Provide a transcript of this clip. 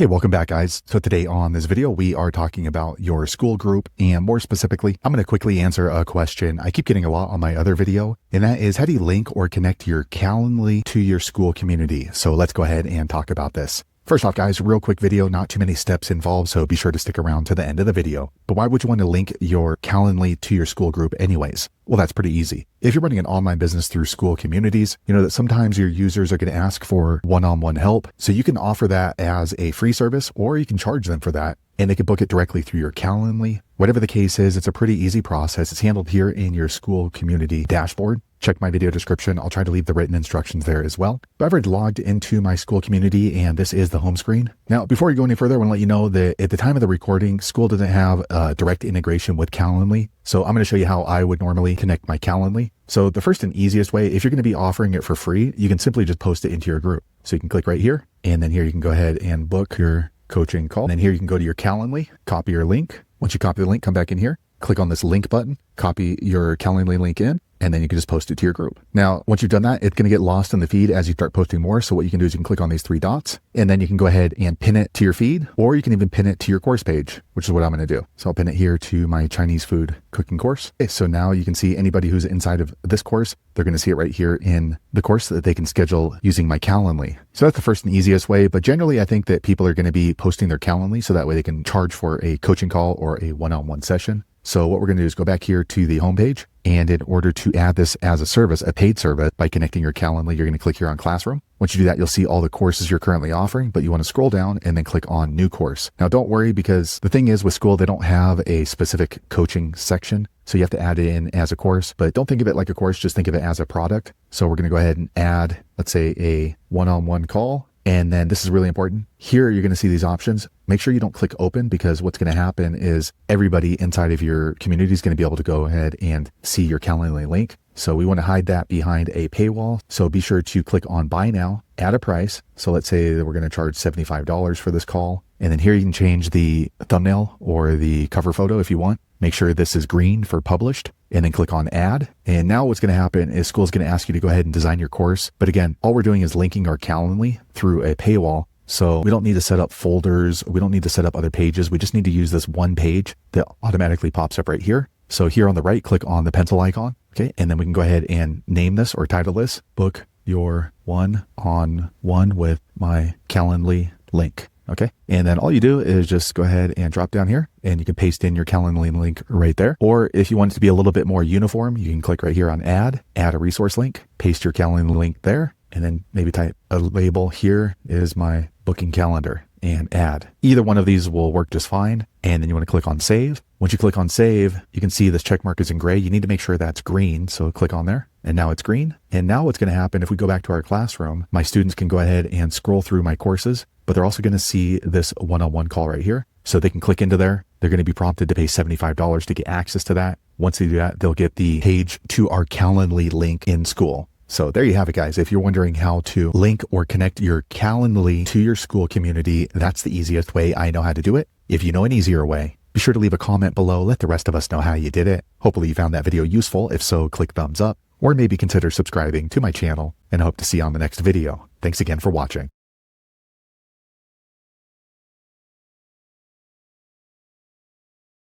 Hey, welcome back, guys. So today on this video, we are talking about your school group, and more specifically, I'm going to quickly answer a question I keep getting a lot on my other video, and that is, how do you link or connect your Calendly to your school community? So let's go ahead and talk about this. First off, guys, real quick video, not too many steps involved, so be sure to stick around to the end of the video. But why would you want to link your Calendly to your school group anyways? Well, that's pretty easy. If you're running an online business through school communities, you know that sometimes your users are going to ask for one-on-one help. So you can offer that as a free service, or you can charge them for that, and they can book it directly through your Calendly. Whatever the case is, it's a pretty easy process. It's handled here in your school community dashboard. Check my video description. I'll try to leave the written instructions there as well. But I've already logged into my school community, and this is the home screen. Now, before we go any further, I want to let you know that at the time of the recording, Skool doesn't have a direct integration with Calendly. So I'm going to show you how I would normally connect my Calendly. So the first and easiest way, if you're going to be offering it for free, you can simply just post it into your group. So you can click right here, and then here you can go ahead and book your coaching call. And then here you can go to your Calendly, copy your link. Once you copy the link, come back in here, click on this link button, copy your Calendly link in, and then you can just post it to your group. Now, once you've done that, it's going to get lost in the feed as you start posting more. So what you can do is you can click on these three dots, and then you can go ahead and pin it to your feed, or you can even pin it to your course page, which is what I'm going to do. So I'll pin it here to my Chinese food cooking course. Okay, so now you can see anybody who's inside of this course, they're going to see it right here in the course that they can schedule using my Calendly. So that's the first and easiest way. But generally, I think that people are going to be posting their Calendly so that way they can charge for a coaching call or a one-on-one session. So what we're going to do is go back here to the homepage, and in order to add this as a service, a paid service, by connecting your Calendly, you're going to click here on Classroom. Once you do that, you'll see all the courses you're currently offering, but you want to scroll down and then click on New Course. Now, don't worry, because the thing is with Skool, they don't have a specific coaching section, so you have to add it in as a course, but don't think of it like a course, just think of it as a product. So we're going to go ahead and add, let's say, a one-on-one call. And then this is really important. Here, you're going to see these options. Make sure you don't click open, because what's going to happen is everybody inside of your community is going to be able to go ahead and see your Calendly link. So we want to hide that behind a paywall. So be sure to click on buy now, add a price. So let's say that we're going to charge $75 for this call. And then here you can change the thumbnail or the cover photo if you want. Make sure this is green for published, and then click on add. And now what's going to happen is Skool is going to ask you to go ahead and design your course. But again, all we're doing is linking our Calendly through a paywall. So we don't need to set up folders. We don't need to set up other pages. We just need to use this one page that automatically pops up right here. So here on the right, click on the pencil icon. Okay. And then we can go ahead and name this or title this, Book Your One-on-One with my Calendly link. Okay. And then all you do is just go ahead and drop down here, and you can paste in your Calendly link right there. Or if you want it to be a little bit more uniform, you can click right here on add a resource link, paste your Calendly link there, and then maybe type a label. Here is my booking calendar, and add. Either one of these will work just fine. And then you want to click on save. Once you click on save, you can see this check mark is in gray. You need to make sure that's green. So click on there, and now it's green. And now what's going to happen, if we go back to our classroom, my students can go ahead and scroll through my courses, but they're also going to see this one-on-one call right here. So they can click into there. They're going to be prompted to pay $75 to get access to that. Once they do that, they'll get the page to our Calendly link in Skool. So there you have it, guys. If you're wondering how to link or connect your Calendly to your school community, that's the easiest way I know how to do it. If you know an easier way, be sure to leave a comment below. Let the rest of us know how you did it. Hopefully you found that video useful. If so, click thumbs up, or maybe consider subscribing to my channel, and I hope to see you on the next video. Thanks again for watching.